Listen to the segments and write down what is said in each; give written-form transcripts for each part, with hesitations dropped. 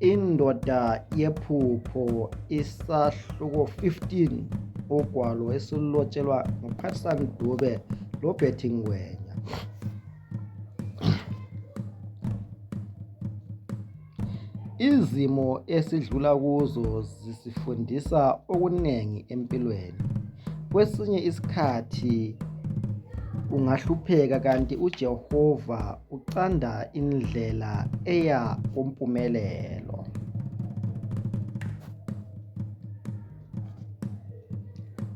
Indoda yephupho isahluko 15 ugwalo esilotshelwa nguPatshan Dube loBetty Ngwenya. Izimo esidlula kuzo zisifundisa okuningi empilweni. Kwesinye isikhathi ungahlupheka kanti uJehova ucanda indlela eya kumpumelelo.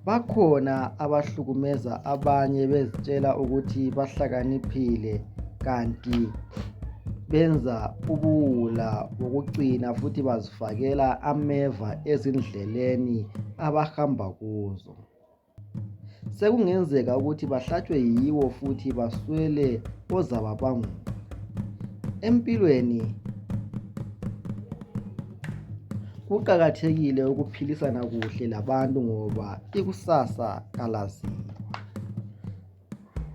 Bakhona abahlukumeza abanye bezitshela ukuthi bahlakaniphile kanti benza ubuwula wokucina futhi bazifakela ameva ezindleleni abahamba kuzo. Sekungenzeka ukuthi bahlatshwe yiwo futhi baswele ozababangu. Empilweni kuqakathekile ukuphilisana kuhle labantu ngoba ikusasa kalaziwa.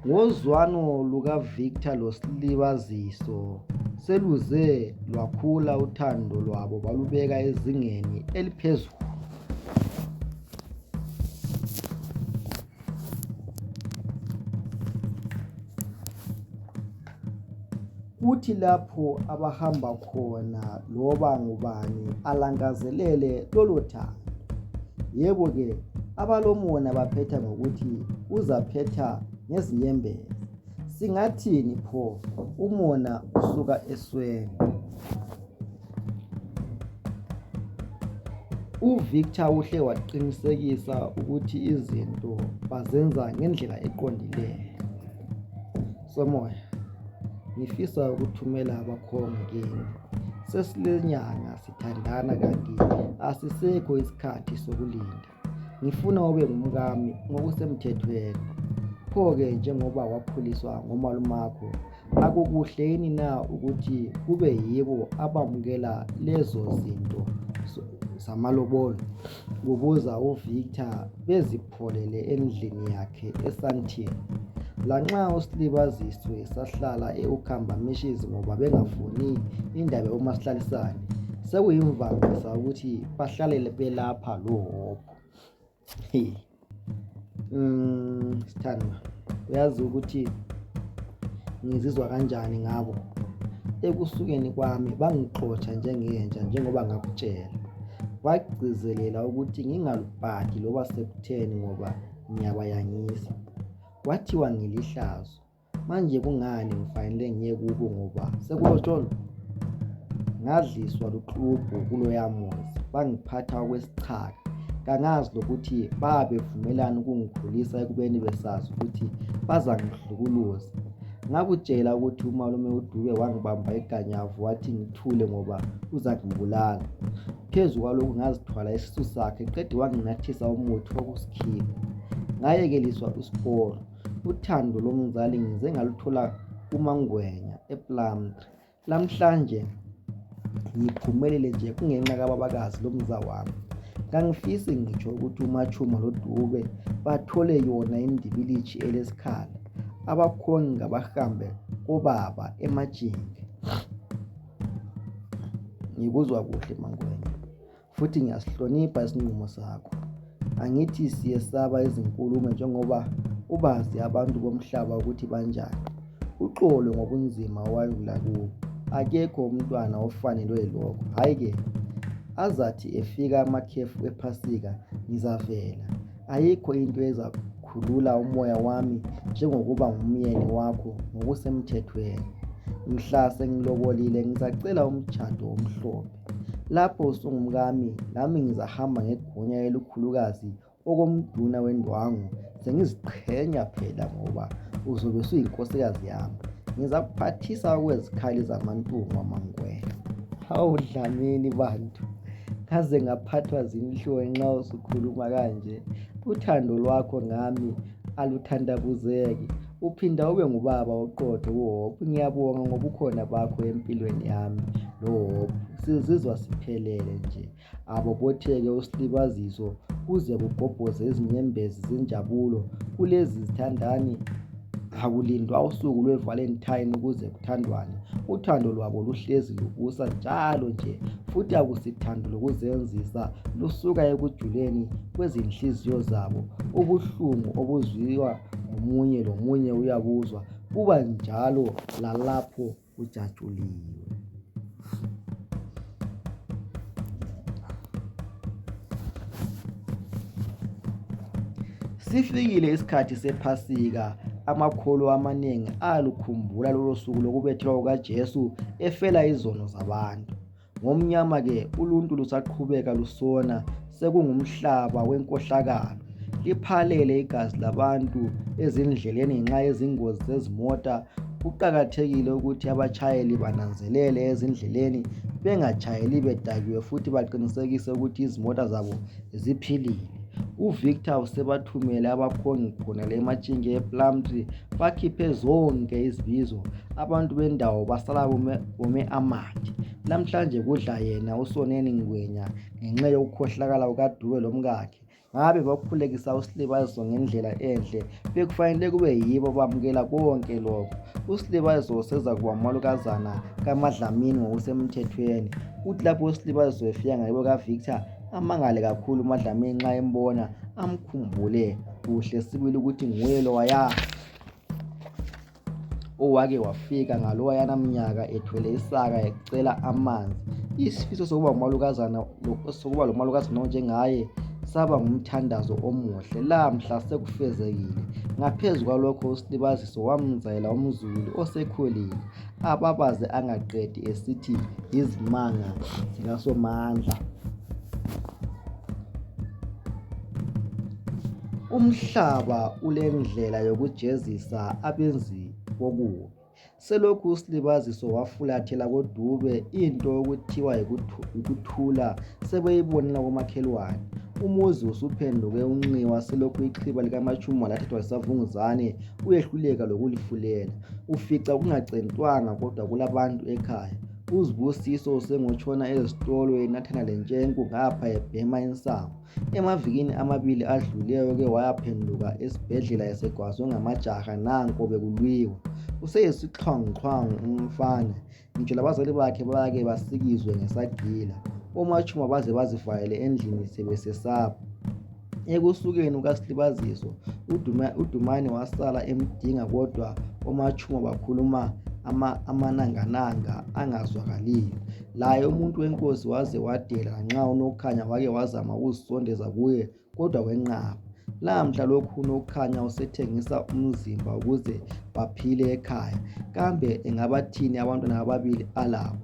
Ngozwano lukaVictor loSilibaziso seluze lwakhula uthando lwabo balubeka ezingeni eliphezulu. Kuthi lapho abahamba khona loba ngubani alangazelele lolo thando. Yebo ke abalomona baphetha ngokuthi uzaphetha ngezinyembezi. Singathini pho umona usuka esweni? UVictor uhle waqinisekisa ukuthi izinto bazenza ngendlela eqondileyo. Somoya, ngifisa ukuthumela abakhongi kini. Sesilenyanga sithandana kanti asisekho isikhathi sokulinda. Ngifuna ube ngumkami ngokusemthethweni. Pho-ke njengoba wakhuliswa ngomalumakho, akukuhle yini na ukuthi kube yibo abamukela lezo zinto zamalobolo? Kubuza uVictor bezipholele endlini yakhe eSandton. Lanxa uSilibaziso esahlala eUkhamba Missions ngoba bengafuni indaba yoMasihlalisane, sekuyimvamisa ukuthi bahlale belapha loHopho. Sithandwa, uyazi ukuthi ngizizwa kanjani ngabo? Ekusukeni kwami bangixotsha njengenja njengoba ngakutshela. Bagcizelela ukuthi ngingalubhadi loba sekutheni ngoba ngiyabayangisa. Kwathiwa ngilihlazo. Manje kungani ngifanele ngiye kubo ngoba sekulotsholo? Ngadliswa luxubho kuloya muzi, bangiphatha okwesichaka. Kangazi lokuthi babevumelana ukungikhulisa ekubeni besazi ukuthi bazangihlukuluza. Ngakutshela ukuthi umalume uDube wangibamba iganyavu wathi ngithule ngoba uzangibulala. Phezu kwalokho ngazithwala isisu sakhe qede wanginathisa umuthi wokusikhipha. Ngayekeliswa isikolo. Uthando lomzali ngize ngaluthola kuMangwenya ePlumtree. Lamhlanje ngiphumelele nje kungenxa kababakazi lomza wami. Kangifisi ngitsho ukuthi uMachuma loDube bathole yona indibilithi elesikhala. Abakhongi ngabahambe kobaba emajinge. Ngikuzwa kuhle Mangwenya, futhi ngiyasihlonipha isinqumo sakho. Angithi siyesaba izinkulumo njengoba ubazi abantu bomhlaba ukuthi banjani. Uxolo ngobunzima wadlula kubo. Akekho umntwana ofanelwe yilokho. Hayi ke, azathi efika amakhefu ephasika ngizavela. Ayikho into ezakhulula umoya wami njengokuba ngumyeni wakho ngokusemthethweni. Mhla sengilobolile ngizacela umtshado omhlophe. Lapho usungumkami nami ngizahamba ngegunya elikhulukazi okomduna wendwangu. Sengiziqhenya phela ngoba uzobe usuyinkosikazi yami. Ngizakuphathisa kwezikhali zamantungu aMangwenya. Hawu Dlamini bantu, kaze ngaphathwa zinhloni nxa usukhuluma kanje. Uthando lwakho ngami aluthandabuzeki. Uphinda ube ngubaba oqotho kuHopho. Ngiyabonga ngobukhona bakho empilweni yami loHopho. Sizizwa siphelele nje. Abobotheke uSilibaziso kuze kubhobhoze izinyembezi zenjabulo kulezi zithandani. Akulindwa usuku lweValentine ukuze kuthandwane. Uthando lwabo luhlezi lubusa njalo nje, futhi akusithando lokuzenzisa, lusuka ekujuleni kwezinhliziyo zabo. Ubuhlungu obuzwiwa ngomunye lomunye uyabuzwa, kuba njalo lalapho kujatshuliwe. Sifikile isikhathi sePhasika. Amakholo amaningi alukhumbula lolo suku lokubethelwa kukaJesu efela izono zabantu. Ngomnyama-ke uluntu lusaqhubeka lusona, sekungumhlaba wenkohlakalo. Liphalele igazi labantu ezindleleni ngenxa yezingozi zezimota. Kuqakathekile ukuthi abatshayeli bananzelele ezindleleni, bengatshayeli bedakiwe, futhi baqinisekise ukuthi izimota zabo ziphilile. UVictor usebathumele abakhongi khonale eMatshingeni ePlumtree, bakhiphe zonke izibizo. Abantu bendawo basala bome amathe. Namhlanje kudla yena uSoneni Ngwenya ngenxa yokukhohlakala kukaDube lomkakhe. Ngabe bakhulekisa uSilibaziso ngendlela enhle, bekufanele kube yibo bamukela konke lokho. uSilibaziso useza kuba umalukazana kaMadlamini ngokusemthethweni. Uthi lapho uSilibaziso efika ngayibo kaVictor, amangale kakhulu uMadlamini nxa embona, amkhumbule kuhle sibili ukuthi nguye lowaya owake wafika ngalowayana mnyaka ethwele isaka ecela amanzi. Isifiso sokuba lomalukazana onjengaye saba ngumthandazo omuhle. Lamhla sekufezekile. Ngaphezu kwalokho uSilibaziso wamzayela umzukulu osekhulile, ababaze angaqedi esithi izimanga zikaSomandla. Umhlaba ulendlela yokujezisa abenzi bokubi. Selokhu uSilibaziso wafulathela koDube, into okuthiwa yikuthula sebeyibonela komakhelwane. Umuzi usuphenduke unxiwa selokhu ichiba likaMatshumo lathathwa yisavunguzane, uyehluleka lokulifulela. Ufica kungacentwanga kodwa kulabantu ekhaya. uZibusiso usengotshona ezitolo enathana lentshenku ngapha ebhema insango. Emavikini amabili adluleyo ke wayaphenduka esibhedlela esegwazwe ngamajaha nanko bekulwiwa. Useyisixhwanguxhwangu umfana, ngitsho labazali bakhe bake basikizwe ngesagila. OMatshumo baze bazivalele endlini sebesesaba. Ekusukeni kukaSilibaziso, uDumani wasala emdinga, kodwa oMatshumo bakhuluma amanangananga angazwakaliyo. Laye umuntu wenkosi waze wadela nxa uNokhanya wake wazama ukuzisondeza kuye, kodwa wenqaba. Lamhla lokhu uNokhanya usethengisa umzimba ukuze baphile ekhaya. Kambe engabathini abantwana ababili alabo?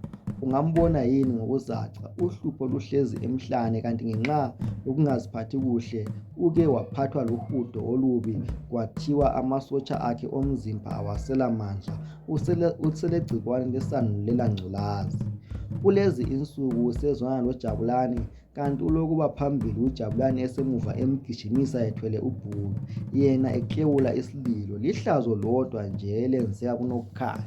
Ungambona yini ngokuzaca? Uhlupho luhlezi emhlane, kanti ngenxa yokungaziphathi kuhle uke waphathwa luhudo olubi, kwathiwa amasotsha akhe omzimba awasela mandla. Uselegcikwane lesandulela ngculazi. Kulezi insuku usezwana loJabulani, kanti ulokuba phambili uJabulani esemuva emgijimisa ethwele ubhulu, yena eklewula isililo. Lihlazo lodwa nje elenzeka kuNokhanya.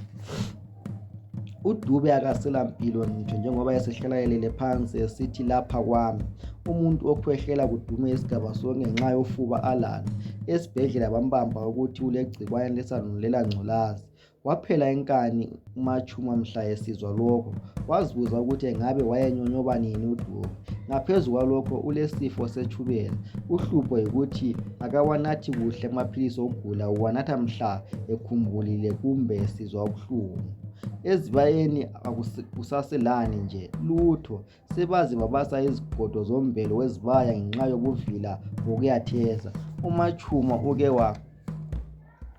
uDube akasela mpilo ngitsho njengoba esehlala elele phansi esithi lapha kwami. Umuntu okhwehlela kudume isigaba sonke ngenxa yofuba alalo. Esibhedlela bambamba ukuthi ulegcikwane lesandulela ngculazi. Waphela enkani uMatshumo mhla esizwa lokho. Wazibuza ukuthi engabe wayenyonyoba nini uDube. Ngaphezu kwalokho ulesifo setshukela. Uhlupho yikuthi akawanathi kuhle amaphilisi okugula, uwanatha mhla ekhumbulile kumbe esizwa ubuhlungu. Ezibayeni akusaselani nje lutho, sebaze babasa izigodo zombhelo wezibaya ngenxa yobuvila bokuyatheza. uMatshumo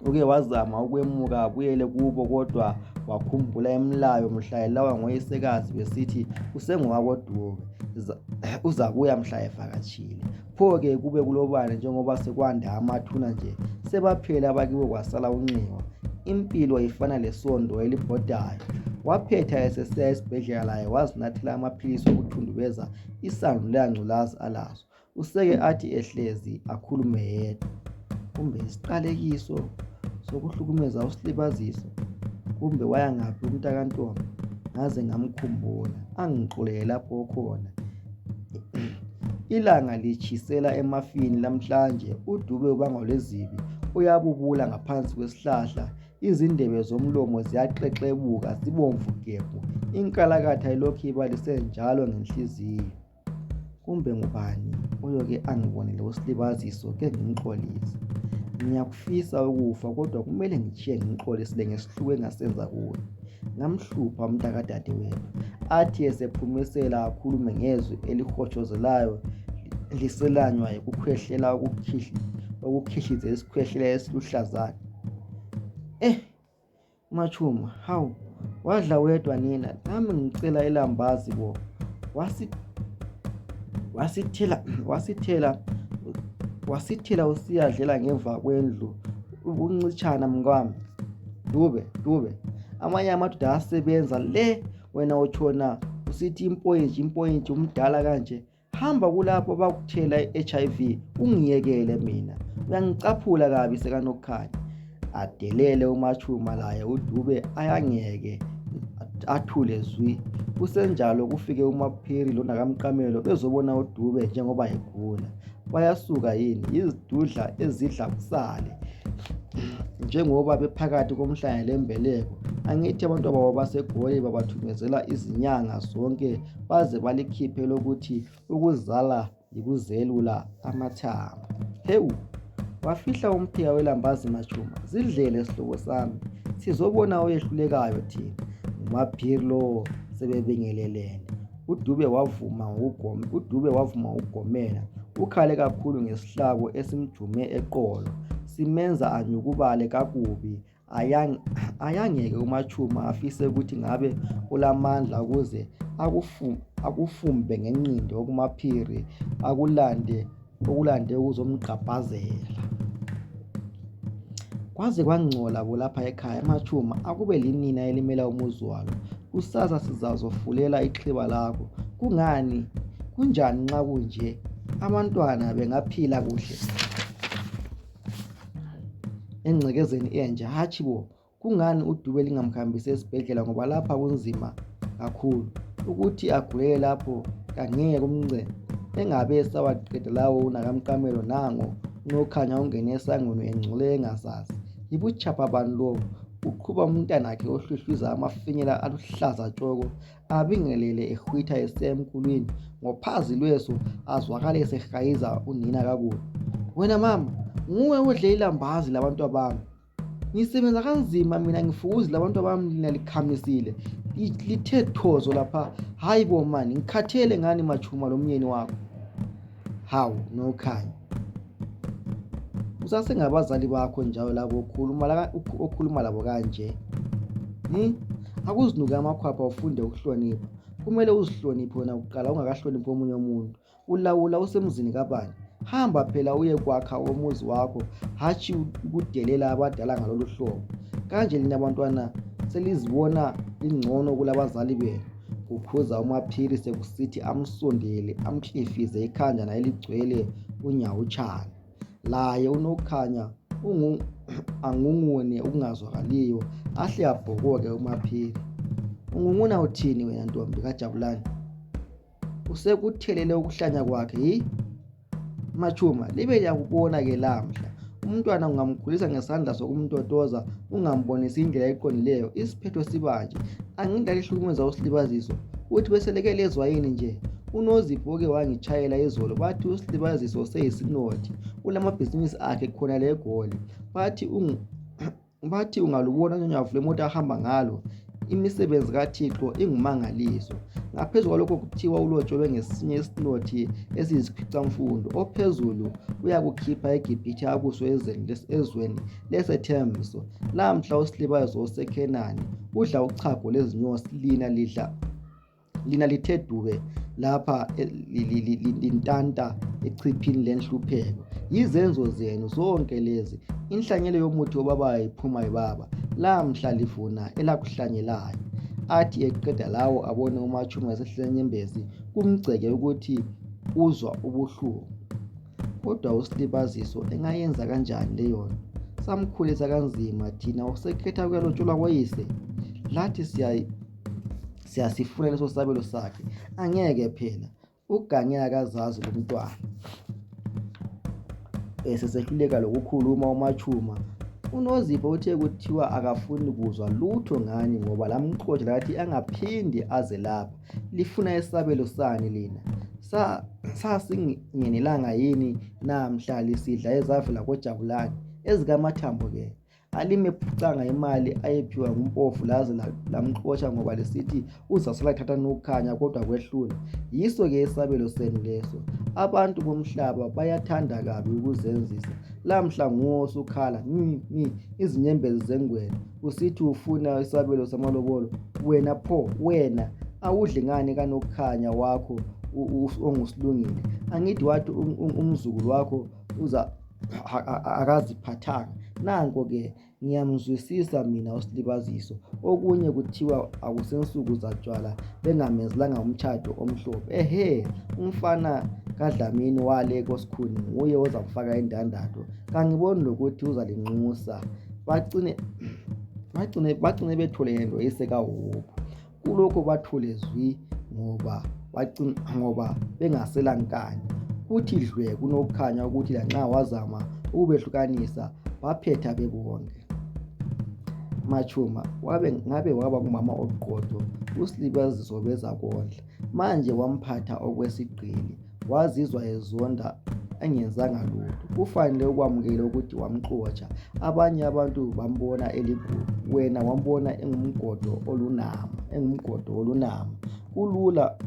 uke wazama ukwemuka abuyele kubo, kodwa wakhumbula emlayo mhla elawa ngoyisekazi besithi usengowakoDube, uzabuya mhla evakatshile. Pho-ke kube kulobani njengoba sekwanda amathuna nje, sebaphela abakibo kwasala unxiwa. Impilo ifana lesondo elibhodayo. Waphetha esesiya esibhedlela laye wazinathela amaphilisi okuthundubeza isandulela ngculazi alazo. Useke athi ehlezi akhulume yedwa. Kumbe isiqalekiso sokuhlukumeza uSilibaziso? Kumbe wayangaphi umntakantombi? Ngaze ngamkhumbula, angixolele lapho okhona. Ilanga litshisela emafini lamhlanje. uDube ubangwa lwezibi uyabubula ngaphansi kwesihlahla, izindebe zomlomo ziyaxexebuka zibomvu gebhu, inkalakatha ilokhu ibalise njalo ngenhliziyo. Kumbe ngubani oyoke angibonele uSilibaziso ke ngimxolise? Ngiyakufisa ukufa kodwa kumele ngijiye ngimxolisile ngesihluku engasenza kuye. Ngamhlupha umntakadadewethu, athi esephumisela akhulume ngezwi elihotshozelayo liselanywa yikukhwehlela okukhihlize isikhwehlela esiluhlazana. Machuma, hawu, wadla wedwa nina, nami ngicela ilambazi bo. Wasithela usiyadlela ngemva kwendlu ukuncitshana mngwami. Dube, amanye amadoda asebenza le, wena utshona usithi impoyintshi umdala kanje. Hamba kulapho bakuthela i-HIV, ungiyekele mina, uyangicaphula kabi sekanokukhanya. Adelele uMachuma, laye uDube ayangeke athule zwi. Kusenjalo kufike uMaphiri lona kaMqamelo bezobona uDube njengoba egula. Bayasuka yini izidudla ezidla kusale njengoba bephakathi komhlanga lembeleko. Angithi abantu babo baseGoli babathumezela izinyanga zonke baze balikhiphe lokuthi ukuzala yikuzelula amathambo. Hewu, wafihla umphika welambazi Machuma. Zidlele sihlobo sami, sizobona oyehlulekayo thina. uMaphiri lo sebebingelelene. uDube wavuma ukugomela. Ukhale kakhulu ngesihlabo esimjume eqolo, simenza anyukubale kakubi. Ayangeke uMachuma afise ukuthi ngabe ulamandla ukuze akufumbe ngenqindo okuMaphiri okulande ukuzomgqabhazela. Kwaze kwangcola lapha ekhaya. Machuma, akube linina elimela umuzi walo. Kusasa sizazofulela ixhiba lakho. Kungani? Kunjani nxa kunje? Abantwana bengaphila kuhle engcekezeni enje. Hatshi bo, kungani uDube lingamkhambisa esibhedlela? Ngoba lapha kunzima kakhulu. Ukuthi agulele lapho kangeke kumncede. Engabe esawaqeda lawo unakamqamelo nango unokhanya ungene esangweni engcole engasazi. Yibuchapha bani lo? Uqhuba umntanakhe ohlwihliza amafinyela aluhlaza tshoko, abingelele ehwitha esemkulwini. Ngophazi lweso azwakale esehayiza unina kakubi. Wena mama, nguwe odle ilambazi labantu bami. Ngisebenza kanzima mina, ngifukuzi labantu bami lina likhamisile. Lithe thozo lapha. Hayi bo mani, ngikhathele ngani Machuma lomnyeni wakho? Hawu nokhanya. Usasengabazali bakho njalo labo okhuluma labo kanje. Akuzinuke amakhwapha ufunde ukuhlonipha. Kumele uzihloniphe wena kuqala ungakahloniphi omunye umuntu. Ulawula usemzini kabani? Hamba phela uye kwakha umuzi wakho, hatshi ukudelela abadala ngalolu hlobo. Kanje lina bantwana selizibona ingcono kulabazali benu. Ukhuza uMaphiri sekusithi amsondele amhlifize ikhanjana eligcwele unyawutshana. Laye unokhanya angungune okungazwakaliyo, ahle abhokoke uMaphiri. Ungunguna uthini wena ntombi kaJabulani? Usekuthelele ukuhlanya kwakhe Machuma, libe liyakubona ke lamhla. Umntwana ungamkhulisa ngesandla sokumtotoza, ungambonisa indlela eqondileyo, isiphetho sibanje. Angindalihlukumeza uSilibaziso, uthi beseleke lezwa yini nje? uNozipho ke wangitshayela izolo, bathi uSilibaziso seyisinothi, ulamabhizinisi akhe khona le eGoli. Bathi ungalubona unyavule imoto ahamba ngalo. Imisebenzi kaThixo ingumangaliso. Ngaphezu kwalokho kuthiwa ulotsholwe ngesinye isinothi esiyisikhwicamfundo. Ophezulu uyakukhipha eGibhithe akuso ezweni leSethembiso. Lamhla uSilibaziso oseKhenani udla uchago lezinyosi, lina lithe dube lapha lintanta echiphini lenhlupheko. Yizenzo zenu zonke lezi. Inhlanyelo yomuthi obabayo iphuma ibaba. Lamhla livuna elakuhlanyelayo. Athi eqeda lawo abone uMachuma esehlenyembezi, kumgceke ukuthi uzwa ubuhlungu. Kodwa uSilibaziso engayenza kanjani leyo? Samkhulisa kanzima thina, usekhetha ukuyalotsholwa koyise. Lathi siyasifuna leso sabelo sakhe. Angeke phela ugangeka akazazi lo mntwana. Esesehluleka lokukhuluma uMachuma, uNozipho uthe kuthiwa akafuni kuzwa lutho ngani ngoba lamxotsha lathi angaphindi aze lapha. Lifuna isabelo sani lina? Sasingenelanga yini namhla lisidla ezavela koJabulani ezikaMathambo ke? Alimephucanga imali ayephiwa ngumpofu laze lamxotsha ngoba lisithi uzasala ethatha nokukhanya kodwa kwehlula. Yiso ke isabelo senu leso. Abantu bomhlaba bayathanda kabi ukuzenzisa. Lamhla nguwe osukhala izinyembezi zengwenya usithi ufuna isabelo samalobolo. Wena awudli ngani kanokukhanya wakho ongusilungile? Angithi wathi umzukulu wakho akaziphathanga. Nanko ke ngiyamzwisisa mina uSilibaziso. Okunye kuthiwa akusensuku zatshwala bengamenzelanga umtshado omhlophe. Umfana kaDlamini wale koSikhuni nguye ozamfaka indandatho. Kangiboni lokuthi uzalinxusa. Bagcine bethole yento isekahophu. Kulokho bathule zwi ngoba bengasela nkani. Kuthi dlwe kunokukhanya ukuthi lanxa wazama ukubehlukanisa baphetha bebonke. Machuma ngabe waba ngumama oqotho uSilibaziso beza kondla. Manje wamphatha okwesigqili, wazizwa ezonda engenzanga lutho. Kufanele ukwamukela ukuthi wamxotsha. Abanye abantu bambona eligugu, wena wambona engumgodo olunama.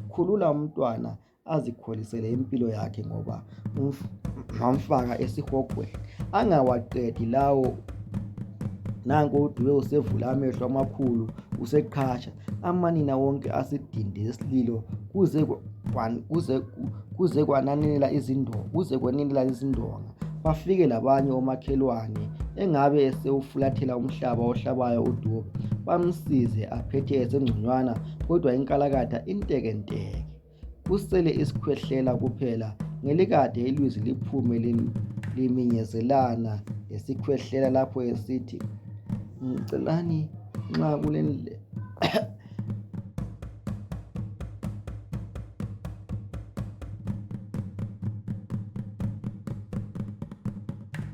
Khulula umntwana azikholisele impilo yakhe ngoba wamfaka esihogweni. Angawaqedi lawo. Nanko uDube usevula amehlo amakhulu useqhasha. Amanina wonke asidinde esililo kuze kwananela izindonga. Bafike labanye omakhelwane engabe esewufulathela umhlaba ohlabayo uDube. Bamsize aphethe esengconywana kodwa inkalakatha intekenteke. Kusele isikhwehlela kuphela. Ngelikade ilizwi liphume liminyezelana lesikhwehlela lapho esithi, "Ngicelani nxa